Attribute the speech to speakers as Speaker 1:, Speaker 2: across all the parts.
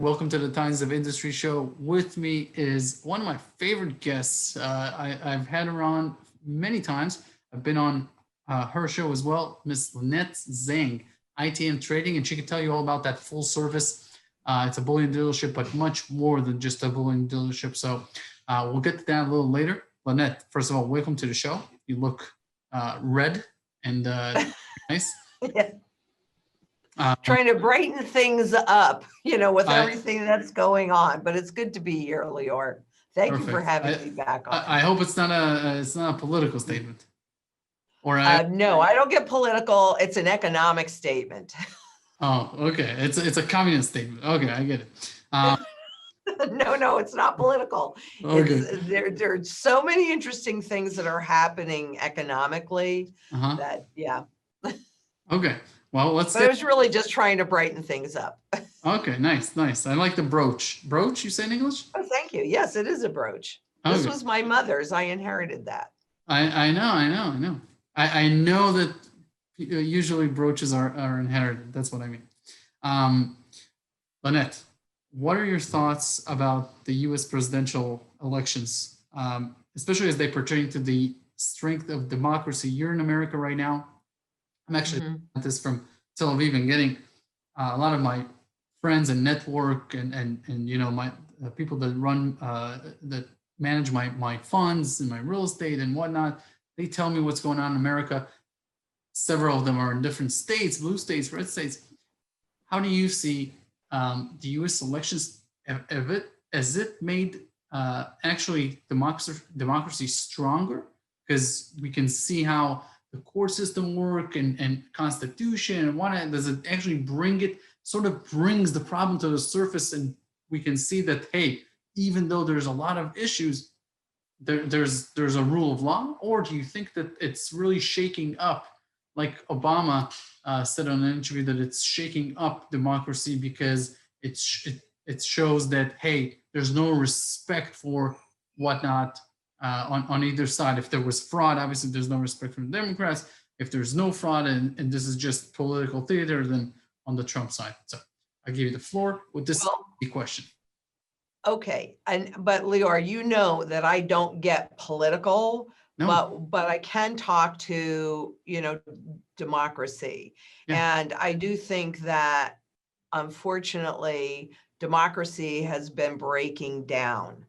Speaker 1: Welcome to the Times of Industry show. With me is one of my favorite guests. I've had her on many times. I've been on her show as well, Miss LYNETTE Zang, ITM Trading, and she can tell you all about that full service. It's a bullion dealership, but much more than just a bullion dealership. So we'll get to that a little later. LYNETTE, first of all, welcome to the show. You look red and nice.
Speaker 2: Yeah. Trying to brighten things up, with everything that's going on. But it's good to be here, Lior. Thank you for having me back on.
Speaker 1: I hope it's not a political statement. Or
Speaker 2: no, I don't get political. It's an economic statement.
Speaker 1: Oh, okay. It's a communist statement. Okay, I get it.
Speaker 2: No, it's not political.
Speaker 1: Okay.
Speaker 2: There are so many interesting things that are happening economically that, yeah.
Speaker 1: Okay. Well,
Speaker 2: But I was really just trying to brighten things up.
Speaker 1: Okay, nice. I like the brooch. Brooch, you say in English?
Speaker 2: Oh, thank you. Yes, it is a brooch. This was my mother's. I inherited that.
Speaker 1: I know. I know that usually brooches are inherited. That's what I mean. LYNETTE, what are your thoughts about the U.S. presidential elections, especially as they pertain to the strength of democracy? You're in America right now. I'm actually at this from Tel Aviv and getting a lot of my friends and network and my people that run that manage my funds and my real estate and whatnot. They tell me what's going on in America. Several of them are in different states, blue states, red states. How do you see the U.S. elections? Has it made actually democracy stronger? Because we can see how the court system work and constitution and whatnot. Does it actually brings the problem to the surface, and we can see that, hey, even though there's a lot of issues, there's a rule of law? Or do you think that it's really shaking up, like Obama said on an interview, that it's shaking up democracy because it shows that, hey, there's no respect for whatnot on either side. If there was fraud, obviously there's no respect from the Democrats. If there's no fraud and this is just political theater, then on the Trump side. So I give you the floor with this question.
Speaker 2: Okay, but Lior, you know that I don't get political, but I can talk to democracy, and I do think that unfortunately democracy has been breaking down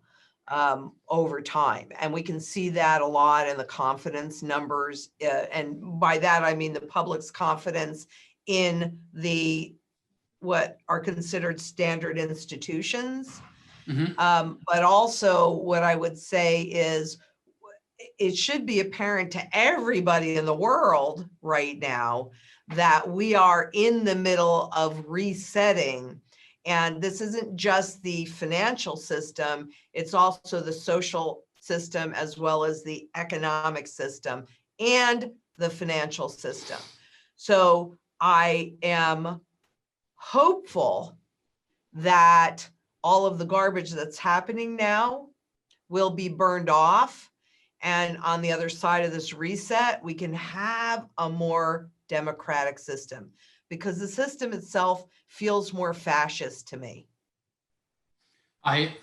Speaker 2: over time, and we can see that a lot in the confidence numbers, and by that I mean the public's confidence in what are considered standard institutions. But also what I would say is it should be apparent to everybody in the world right now that we are in the middle of resetting. And this isn't just the financial system, it's also the social system as well as the economic system and the financial system. So I am hopeful that all of the garbage that's happening now will be burned off. And on the other side of this reset, we can have a more democratic system, because the system itself feels more fascist to me.
Speaker 1: The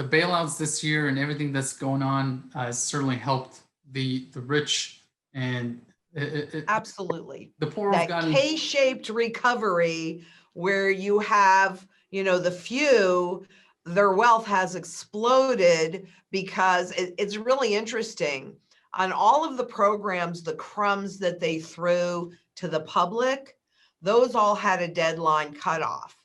Speaker 1: bailouts this year and everything that's going on has certainly helped the rich and
Speaker 2: absolutely
Speaker 1: the poor.
Speaker 2: That K-shaped recovery where you have the few, their wealth has exploded, because it's really interesting. On all of the programs, the crumbs that they threw to the public, those all had a deadline cutoff.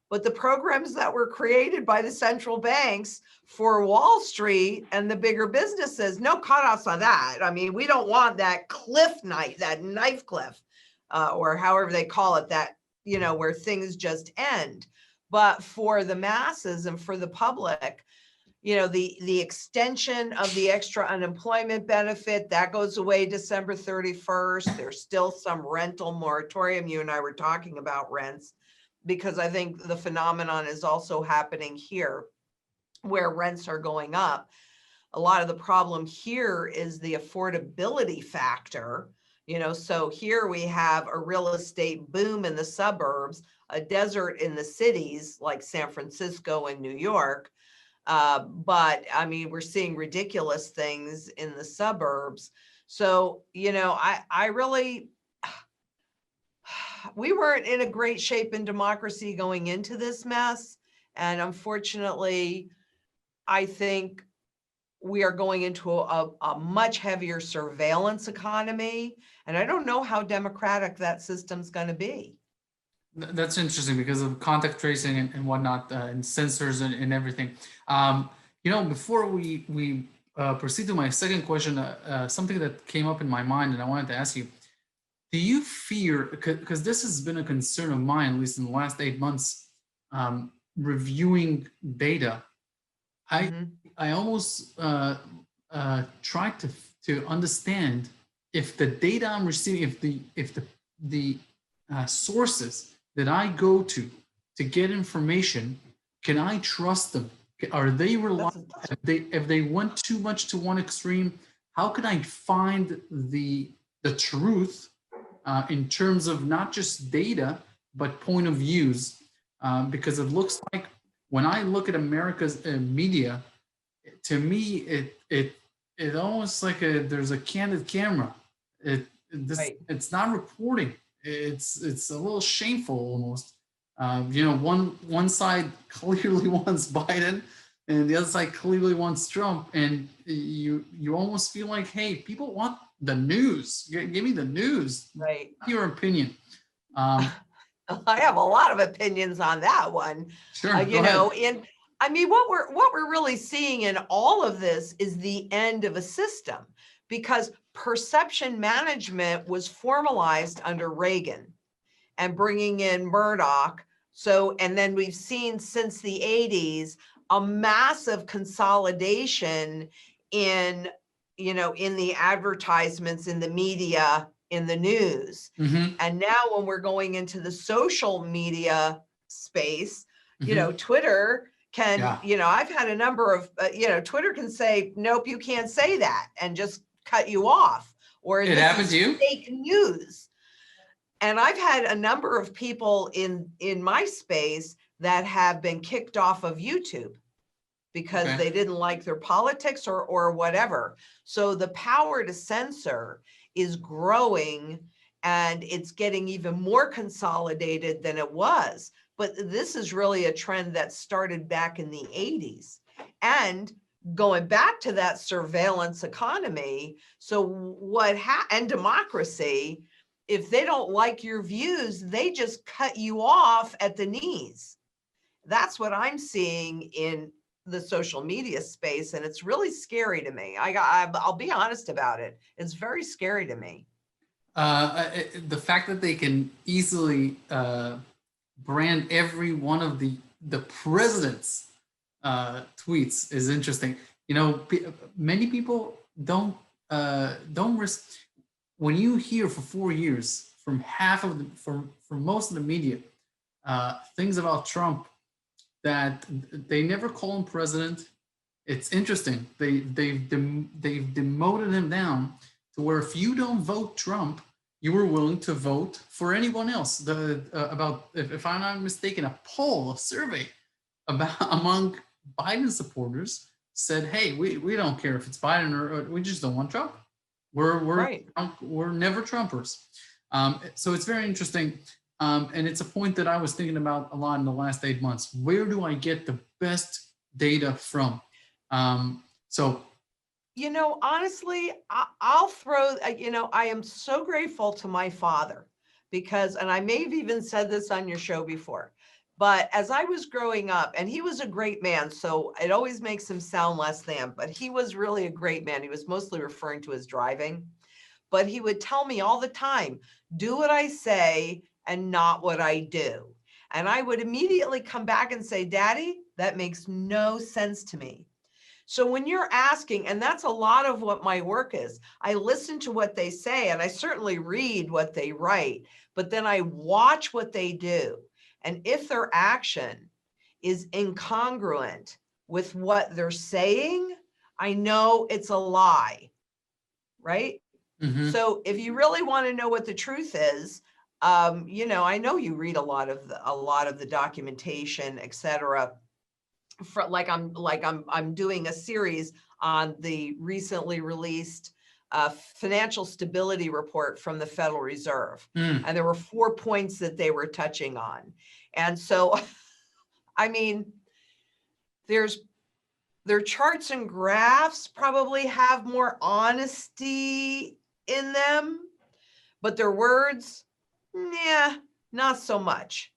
Speaker 2: But the programs that were created by the central banks for Wall Street and the bigger businesses, no cutoffs on that. I mean, we don't want that knife cliff, or however they call it, that, where things just end. But for the masses and for the public, the extension of the extra unemployment benefit, that goes away December 31st. There's still some rental moratorium. You and I were talking about rents, because I think the phenomenon is also happening here where rents are going up. A lot of the problem here is the affordability factor. So here we have a real estate boom in the suburbs, a desert in the cities like San Francisco and New York. But I mean, we're seeing ridiculous things in the suburbs. So, I really, we weren't in a great shape in democracy going into this mess. And unfortunately, I think we are going into a much heavier surveillance economy. And I don't know how democratic that system's going to be.
Speaker 1: That's interesting because of contact tracing and whatnot, and sensors and everything. Before we proceed to my second question, something that came up in my mind and I wanted to ask you, do you fear, because this has been a concern of mine, at least in the last 8 months, reviewing data, I almost try to understand if the data I'm receiving, if the sources that I go to get information, can I trust them? Are they reliable? If they went too much to one extreme, how can I find the truth in terms of not just data but point of views? Because it looks like when I look at America's media, to me it almost like there's a candid camera. It's not reporting. It's a little shameful almost. One side clearly wants Biden and the other side clearly wants Trump, and you almost feel like, hey, people want the news. Give me the news.
Speaker 2: Right.
Speaker 1: Your opinion.
Speaker 2: I have a lot of opinions on that one.
Speaker 1: Sure.
Speaker 2: I mean, what we're really seeing in all of this is the end of a system, because perception management was formalized under Reagan and bringing in Murdoch. And then we've seen since the 80s a massive consolidation in the advertisements, in the media, in the news. And now when we're going into the social media space, Twitter can, I've had a number of, Twitter can say, nope, you can't say that, and just cut you off. Or
Speaker 1: it happened to you?
Speaker 2: Fake news. And I've had a number of people in my space that have been kicked off of YouTube because they didn't like their politics or whatever. So the power to censor is growing, and it's getting even more consolidated than it was. But this is really a trend that started back in the 80s. And going back to that surveillance economy, and democracy, if they don't like your views, they just cut you off at the knees. That's what I'm seeing in the social media space, and it's really scary to me. I'll be honest about it. It's very scary to me.
Speaker 1: The fact that they can easily brand every one of the president's tweets is interesting. Many people don't risk. When you hear for 4 years from from most of the media things about Trump that they never call him president, it's interesting. They've demoted him down to where if you don't vote Trump, you were willing to vote for anyone else. If I'm not mistaken, a survey among Biden supporters said, hey, we don't care if it's Biden or we just don't want Trump. We're never Trumpers. So it's very interesting. And it's a point that I was thinking about a lot in the last 8 months. Where do I get the best data from?
Speaker 2: Honestly, I'll throw, I am so grateful to my father because, and I may have even said this on your show before, but as I was growing up, and he was a great man, so it always makes him sound less than, but he was really a great man. He was mostly referring to his driving, but he would tell me all the time, do what I say and not what I do. And I would immediately come back and say, Daddy, that makes no sense to me. So when you're asking, and that's a lot of what my work is, I listen to what they say and I certainly read what they write, but then I watch what they do. And if their action is incongruent with what they're saying, I know it's a lie, right? So if you really want to know what the truth is, you know, I know you read a lot of the documentation, et cetera. For I'm doing a series on the recently released financial stability report from the Federal Reserve. And there were 4 points that they were touching on. And so, I mean, their charts and graphs probably have more honesty in them, but their words, yeah, not so much.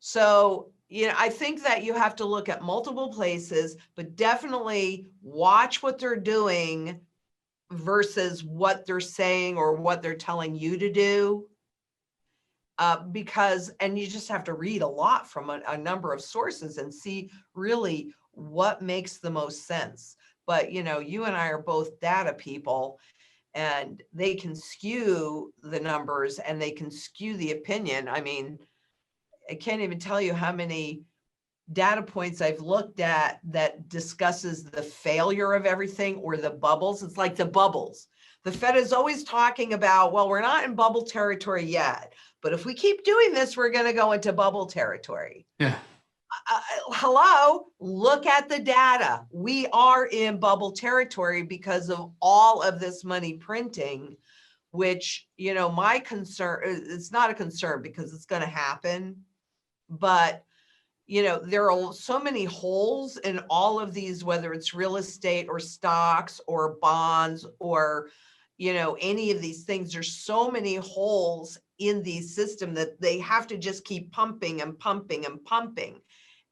Speaker 2: So, you know, I think that you have to look at multiple places, but definitely watch what they're doing versus what they're saying or what they're telling you to do. And you just have to read a lot from a number of sources and see really what makes the most sense. But, you know, you and I are both data people, and they can skew the numbers and they can skew the opinion. I mean, I can't even tell you how many data points I've looked at that discusses the failure of everything or the bubbles. It's like the bubbles. The Fed is always talking about, well, we're not in bubble territory yet, but if we keep doing this, we're going to go into bubble territory.
Speaker 1: Yeah.
Speaker 2: Hello, look at the data. We are in bubble territory because of all of this money printing, which, you know, my concern, it's not a concern because it's going to happen, but, you know, there are so many holes in all of these, whether it's real estate or stocks or bonds or, you know, any of these things. There's so many holes in the system that they have to just keep pumping and pumping and pumping.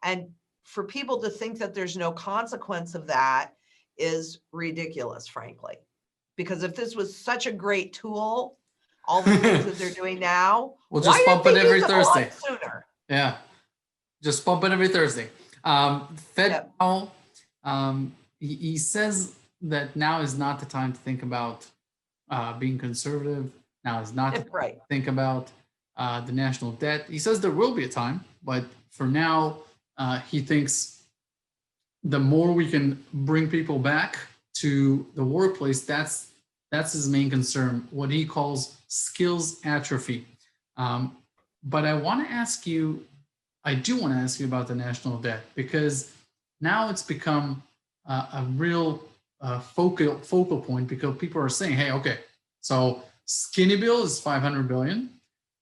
Speaker 2: And for people to think that there's no consequence of that is ridiculous, frankly. Because if this was such a great tool, all the things that they're doing now,
Speaker 1: we'll just pump it every Thursday.
Speaker 2: Sooner?
Speaker 1: Yeah, just pump it every Thursday. Fed Powell, he says that now is not the time to think about being conservative. Now is not to think about the national debt. He says there will be a time, but for now, he thinks the more we can bring people back to the workplace, that's his main concern, what he calls skills atrophy. But I do want to ask you about the national debt, because now it's become a real focal point, because people are saying, hey, okay, so skinny bill is 500 billion.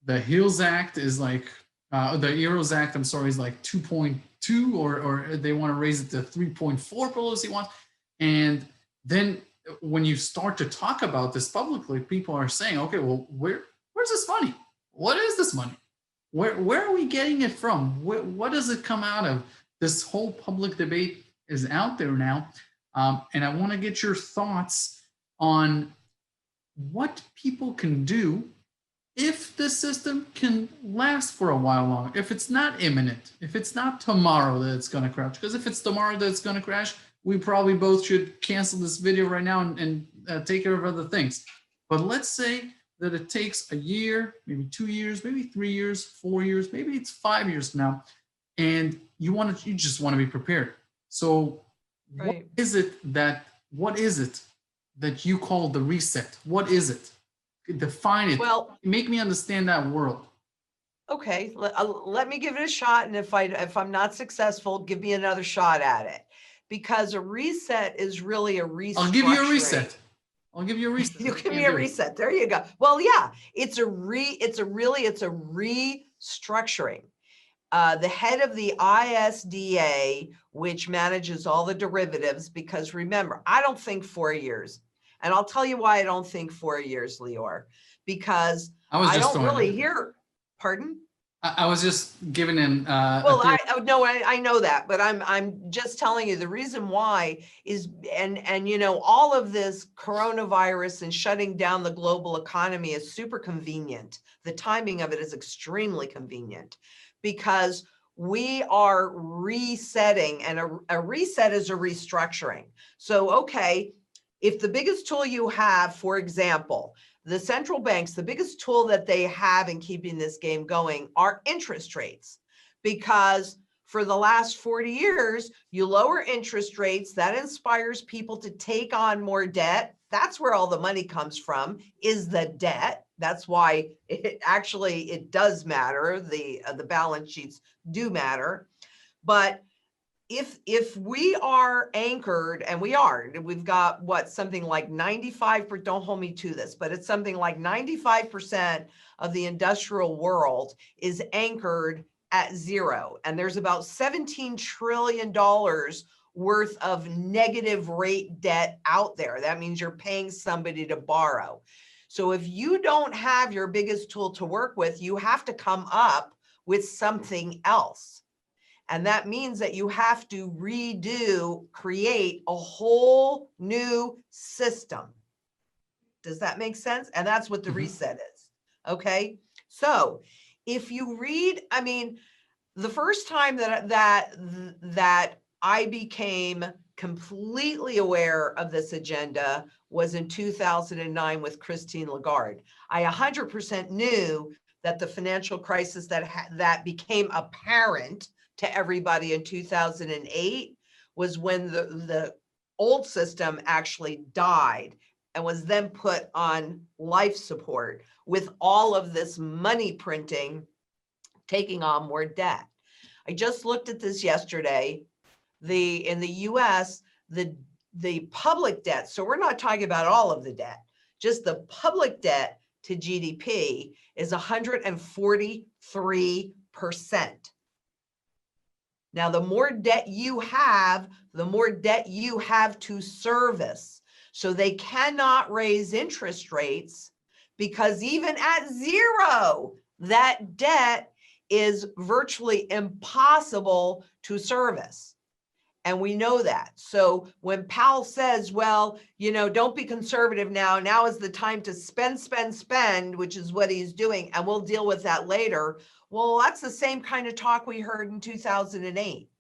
Speaker 1: The HEALS Act is like, the EUROS Act, I'm sorry, is like 2.2, or they want to raise it to 3.4, Pelosi wants. And then when you start to talk about this publicly, people are saying, okay, well, where's this money? What is this money? Where are we getting it from? What does it come out of? This whole public debate is out there now. And I want to get your thoughts on what people can do if the system can last for a while longer, if it's not imminent, if it's not tomorrow that it's going to crash. Because if it's tomorrow that it's going to crash, we probably both should cancel this video right now and take care of other things. But let's say that it takes a year, maybe 2 years, maybe 3 years, 4 years, maybe it's 5 years from now, and you just want to be prepared. So what is it that you call the reset? What is it? Define it.
Speaker 2: Well,
Speaker 1: make me understand that world.
Speaker 2: Okay, let me give it a shot, and if I'm not successful, give me another shot at it. Because a reset is really a restructuring.
Speaker 1: I'll give you a reset.
Speaker 2: You give me a reset. There you go. Well, yeah, it's a restructuring. The head of the ISDA, which manages all the derivatives, because remember, I don't think 4 years. And I'll tell you why I don't think 4 years, Lior, because I don't really hear, pardon?
Speaker 1: I was just giving him.
Speaker 2: Well, I know that, but I'm just telling you the reason why is, and you know, all of this coronavirus and shutting down the global economy is super convenient. The timing of it is extremely convenient because we are resetting, and a reset is a restructuring. So, okay, if the biggest tool you have, for example, the central banks, the biggest tool that they have in keeping this game going are interest rates, because for the last 40 years, you lower interest rates, that inspires people to take on more debt. That's where all the money comes from, is the debt. That's why it does matter. The balance sheets do matter. But if we are anchored, and we've got what, something like 95%, don't hold me to this, but it's something like 95% of the industrial world is anchored at zero. And there's about $17 trillion worth of negative rate debt out there. That means you're paying somebody to borrow. So if you don't have your biggest tool to work with, you have to come up with something else. And that means that you have to create a whole new system. Does that make sense? And that's what the reset is. Okay. So if you read, I mean, the first time that I became completely aware of this agenda was in 2009 with Christine Lagarde. I 100% knew that the financial crisis that became apparent to everybody in 2008 was when the old system actually died and was then put on life support, with all of this money printing taking on more debt. I just looked at this yesterday. In the US, the public debt, so we're not talking about all of the debt, just the public debt to GDP is 143%. Now, the more debt you have, the more debt you have to service. So they cannot raise interest rates, because even at zero, that debt is virtually impossible to service. And we know that. So when Powell says, well, don't be conservative now. Now is the time to spend, which is what he's doing, and we'll deal with that later. Well, that's the same kind of talk we heard in 2008.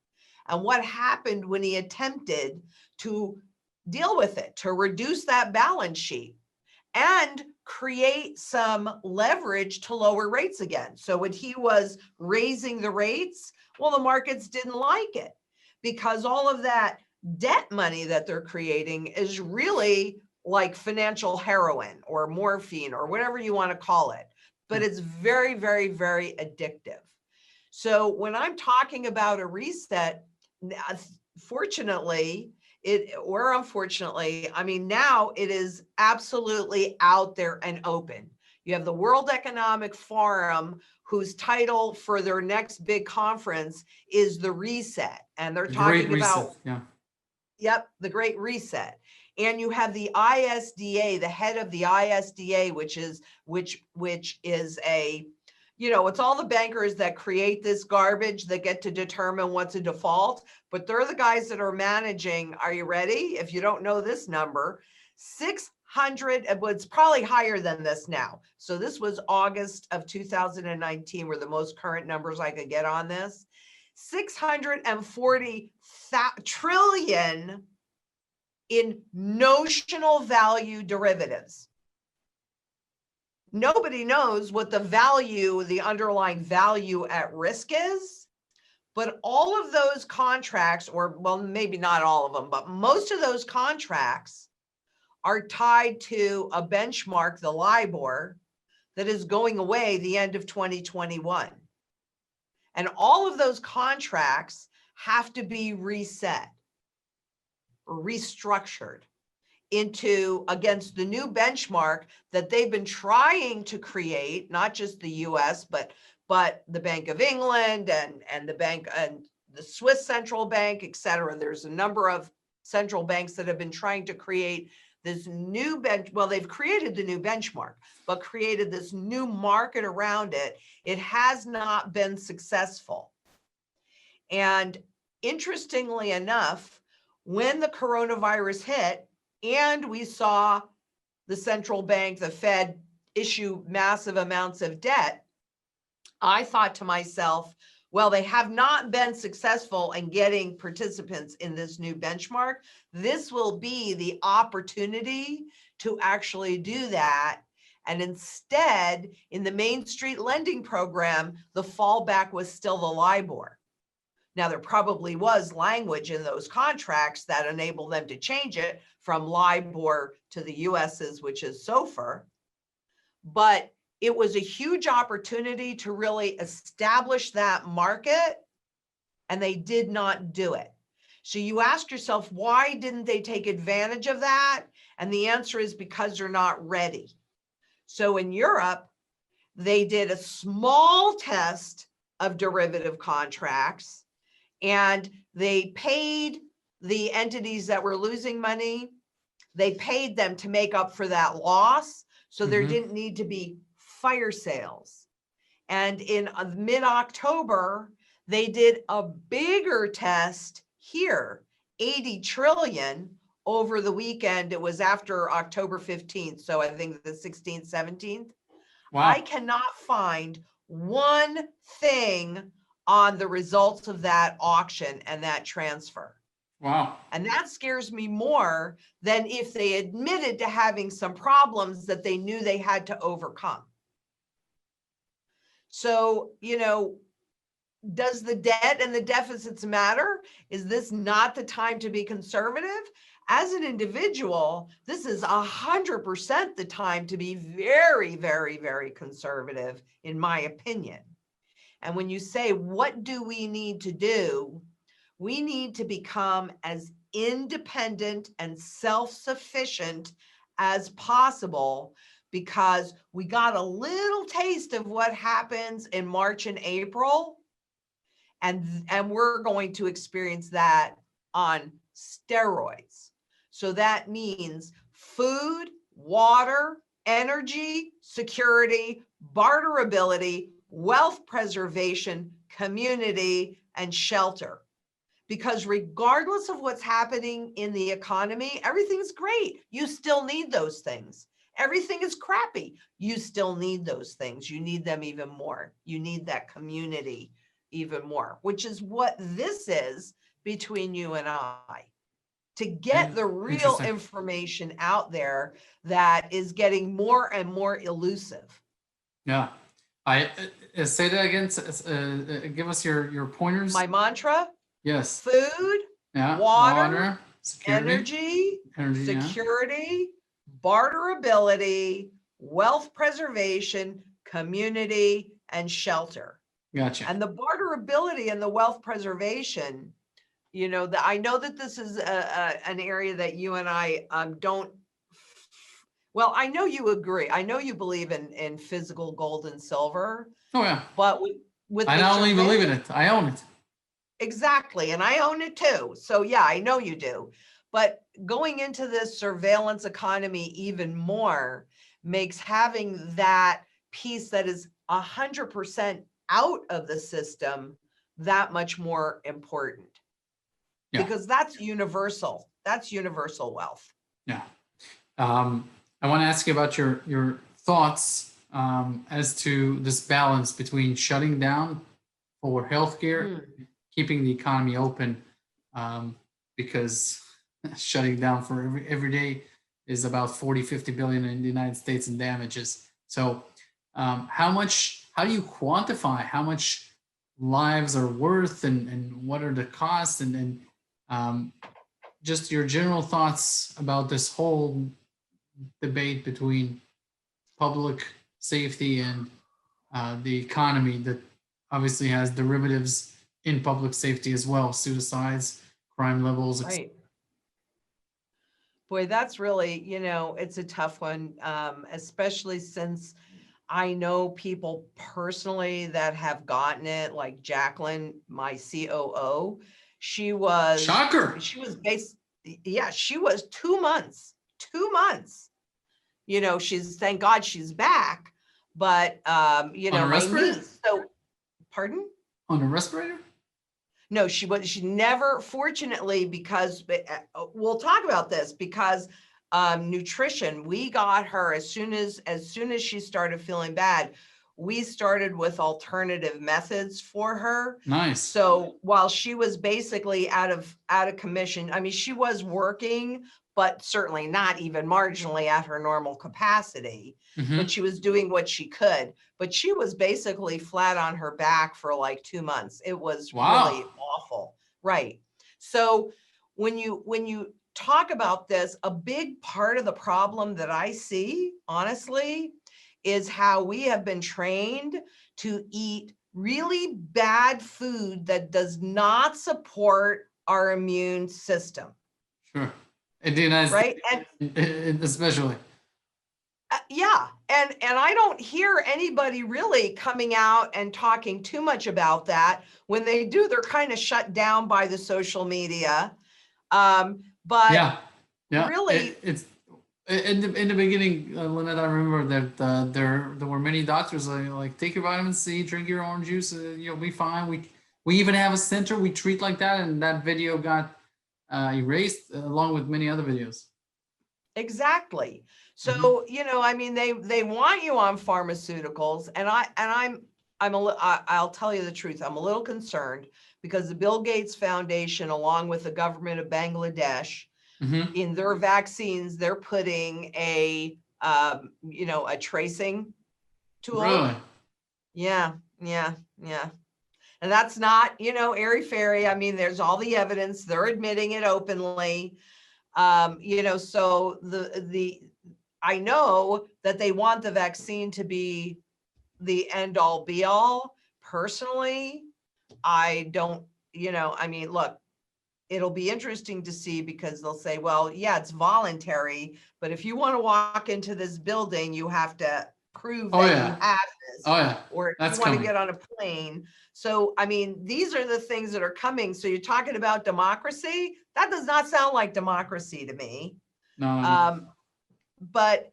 Speaker 2: And what happened when he attempted to deal with it, to reduce that balance sheet and create some leverage to lower rates again. So when he was raising the rates, well, the markets didn't like it, because all of that debt money that they're creating is really like financial heroin or morphine or whatever you want to call it. But it's very, very, very addictive. So when I'm talking about a reset, fortunately, or unfortunately, I mean, now it is absolutely out there and open. You have the World Economic Forum, whose title for their next big conference is the reset. And they're talking about, yep, the Great Reset. And you have the ISDA, the head of the ISDA, which is a, it's all the bankers that create this garbage that get to determine what's a default, but they're the guys that are managing. Are you ready? If you don't know this number, 600, well, it's probably higher than this now. So this was August of 2019 were the most current numbers I could get on this. 640 trillion in notional value derivatives. Nobody knows what the underlying value at risk is, but all of those contracts, or well, maybe not all of them, but most of those contracts are tied to a benchmark, the LIBOR, that is going away the end of 2021. And all of those contracts have to be reset or restructured against the new benchmark that they've been trying to create, not just the US, but the Bank of England and the bank and the Swiss central bank, et cetera. There's a number of central banks that have been trying to create this new they've created the new benchmark, but created this new market around it. It has not been successful. And interestingly enough, when the coronavirus hit, and we saw the central bank, the Fed, issue massive amounts of debt, I thought to myself, well, they have not been successful in getting participants in this new benchmark. This will be the opportunity to actually do that. And instead, in the Main Street lending program, the fallback was still the LIBOR. Now, there probably was language in those contracts that enabled them to change it from LIBOR to the US's, which is SOFR. But it was a huge opportunity to really establish that market, and they did not do it. So you ask yourself, why didn't they take advantage of that? And the answer is because they're not ready. So in Europe, they did a small test of derivative contracts, and they paid the entities that were losing money, they paid them to make up for that loss. So there didn't need to be fire sales. And in mid-October, they did a bigger test here, 80 trillion over the weekend. It was after October 15th. So I think the 16th, 17th. Wow. I cannot find one thing on the results of that auction and that transfer.
Speaker 1: Wow.
Speaker 2: And that scares me more than if they admitted to having some problems that they knew they had to overcome. So, you know, does the debt and the deficits matter? Is this not the time to be conservative? As an individual, this is 100% the time to be very, very, very conservative, in my opinion. And when you say, what do we need to do? We need to become as independent and self-sufficient as possible, because we got a little taste of what happens in March and April, and we're going to experience that on steroids. So that means food, water, energy, security, barterability, wealth preservation, community, and shelter. Because regardless of what's happening in the economy, everything's great. You still need those things. Everything is crappy. You still need those things. You need them even more. You need that community even more, which is what this is between you and I. To get the real information out there that is getting more and more elusive.
Speaker 1: Yeah. I say that again. Give us your pointers.
Speaker 2: My mantra.
Speaker 1: Yes.
Speaker 2: Food,
Speaker 1: yeah.
Speaker 2: water,
Speaker 1: security,
Speaker 2: energy, security, barterability, wealth preservation, community, and shelter.
Speaker 1: Gotcha.
Speaker 2: And the barterability and the wealth preservation, you know, I know that this is an area that you and I don't, well, I know you agree. I know you believe in physical gold and silver.
Speaker 1: Oh, yeah.
Speaker 2: But with
Speaker 1: I not only believe in it, I own it.
Speaker 2: Exactly. And I own it too. So yeah, I know you do. But going into this surveillance economy even more makes having that piece that is 100% out of the system that much more important. Yeah. Because that's universal. That's universal wealth.
Speaker 1: Yeah. I want to ask you about your thoughts as to this balance between shutting down for healthcare, keeping the economy open, because shutting down for every day is about 40-50 billion in the United States in damages. So how do you quantify how much lives are worth, and what are the costs, and just your general thoughts about this whole debate between public safety and the economy that obviously has derivatives in public safety as well, suicides, crime levels.
Speaker 2: Right. Boy, that's really, you know, it's a tough one, especially since I know people personally that have gotten it, like Jacqueline, my COO. She was,
Speaker 1: shocker.
Speaker 2: She was she was 2 months, 2 months. You know, thank God she's back, but you know, my niece. So, pardon?
Speaker 1: On a respirator?
Speaker 2: No, she never, fortunately, because we'll talk about this, because nutrition, we got her as soon as she started feeling bad, we started with alternative methods for her.
Speaker 1: Nice.
Speaker 2: So while she was basically out of commission, I mean, she was working, but certainly not even marginally at her normal capacity, but she was doing what she could. But she was basically flat on her back for like 2 months. It was really awful. Right. So when you talk about this, a big part of the problem that I see, honestly, is how we have been trained to eat really bad food that does not support our immune system.
Speaker 1: Sure. In the United
Speaker 2: right?
Speaker 1: States, especially.
Speaker 2: Yeah, and I don't hear anybody really coming out and talking too much about that. When they do, they're kind of shut down by the social media. But
Speaker 1: yeah,
Speaker 2: really,
Speaker 1: it's in the beginning, Lynette. I remember that there were many doctors like take your vitamin C, drink your orange juice, you'll be fine. We even have a center we treat like that, and that video got erased along with many other videos.
Speaker 2: exactly. So, I mean, they want you on pharmaceuticals, and I'll tell you the truth. I'm a little concerned because the Bill Gates Foundation, along with the government of Bangladesh, in their vaccines, they're putting a tracing tool.
Speaker 1: Really?
Speaker 2: Yeah. And that's not, airy fairy. I mean, there's all the evidence. They're admitting it openly. So I know that they want the vaccine to be the end all be all. Personally, I don't, I mean, look, it'll be interesting to see because they'll say, well, yeah, it's voluntary, but if you want to walk into this building, you have to prove that you have this.
Speaker 1: Oh yeah.
Speaker 2: Or if
Speaker 1: That's
Speaker 2: you want
Speaker 1: coming.
Speaker 2: to get on a plane. So, I mean, these are the things that are coming. So you're talking about democracy. That does not sound like democracy to me.
Speaker 1: No.
Speaker 2: But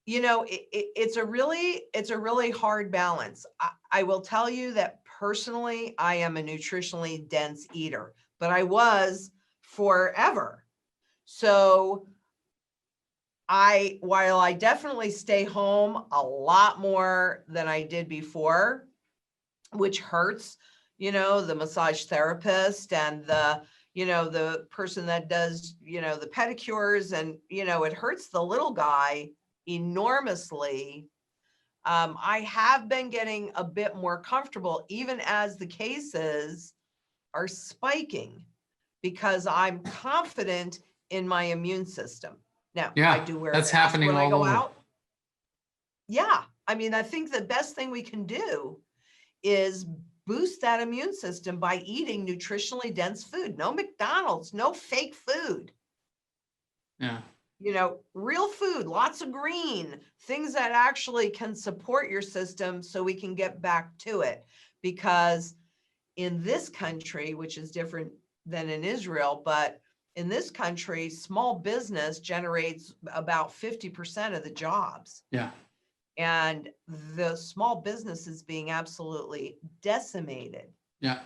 Speaker 2: it's a really hard balance. I will tell you that personally, I am a nutritionally dense eater, but I was forever. So while I definitely stay home a lot more than I did before, which hurts, the massage therapist and the person that does, the pedicures, and, it hurts the little guy enormously. I have been getting a bit more comfortable, even as the cases are spiking, because I'm confident in my immune system. Now, I do wear a
Speaker 1: that's
Speaker 2: mask
Speaker 1: happening
Speaker 2: when I
Speaker 1: all
Speaker 2: go
Speaker 1: over.
Speaker 2: out. Yeah, I mean, I think the best thing we can do is boost that immune system by eating nutritionally dense food. No McDonald's, no fake food.
Speaker 1: Yeah.
Speaker 2: Real food, lots of green, things that actually can support your system so we can get back to it. Because in this country, which is different than in Israel, but in this country, small business generates about 50% of the jobs.
Speaker 1: Yeah.
Speaker 2: And the small business is being absolutely decimated.
Speaker 1: Yeah.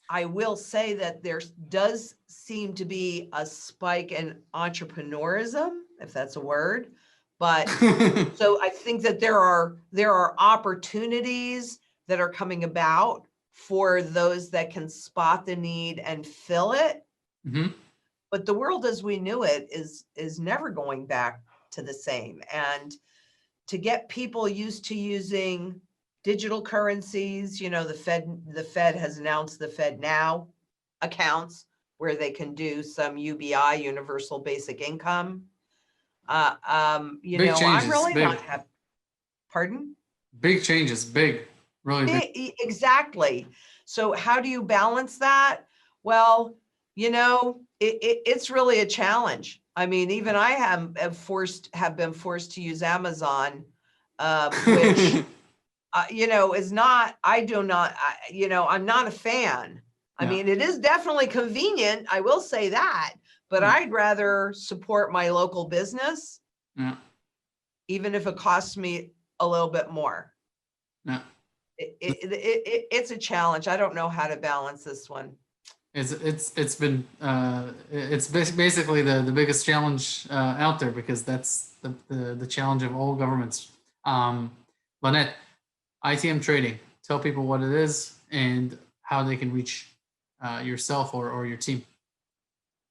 Speaker 2: I will say that there does seem to be a spike in entrepreneurism, if that's a word. But so I think that there are opportunities that are coming about for those that can spot the need and fill it. But the world as we knew it is never going back to the same. And to get people used to using digital currencies, the Fed has announced the Fed Now accounts where they can do some UBI, universal basic income. I'm really not happy. Pardon?
Speaker 1: Big changes, really big.
Speaker 2: Exactly. So how do you balance that? Well, it's really a challenge. I mean, even I have been forced to use Amazon, which is not. I'm not a fan. I mean, it is definitely convenient. I will say that, but I'd rather support my local business, even if it costs me a little bit more.
Speaker 1: Yeah.
Speaker 2: It's a challenge. I don't know how to balance this one.
Speaker 1: It's been it's basically the biggest challenge out there, because that's the challenge of all governments. Lynette, ITM trading. Tell people what it is and how they can reach yourself or your team.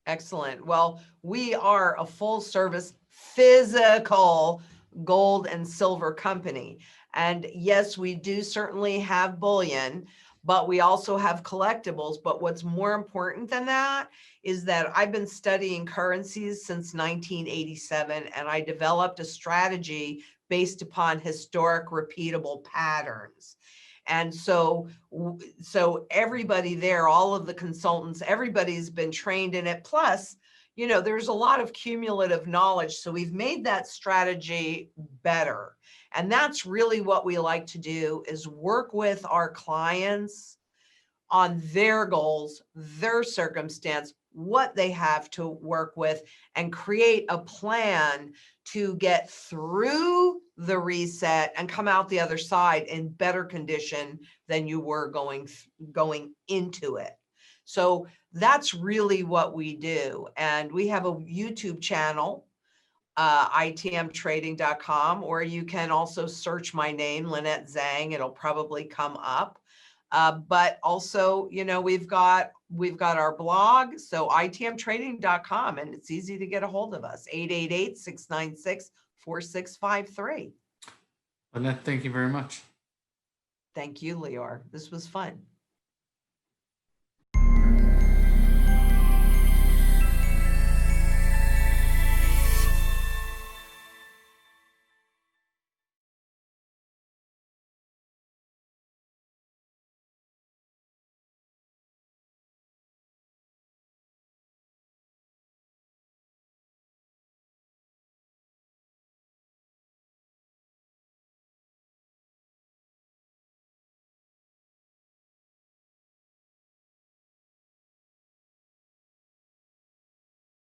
Speaker 2: Excellent. Well, we are a full service physical gold and silver company. And yes, we do certainly have bullion, but we also have collectibles. But what's more important than that is that I've been studying currencies since 1987, and I developed a strategy based upon historic repeatable patterns. And so everybody there, all of the consultants, everybody's been trained in it. Plus, you know, there's a lot of cumulative knowledge. So we've made that strategy better. And that's really what we like to do, is work with our clients on their goals, their circumstance, what they have to work with, and create a plan to get through the reset and come out the other side in better condition than you were going into it. So that's really what we do. And we have a YouTube channel, itmtrading.com, or you can also search my name, Lynette Zang. It'll probably come up. But also, you know, we've got our blog, so itmtrading.com, and it's easy to get a hold of us, 888-696-4653.
Speaker 1: Lynette, thank you very much.
Speaker 2: Thank you, Lior. This was fun.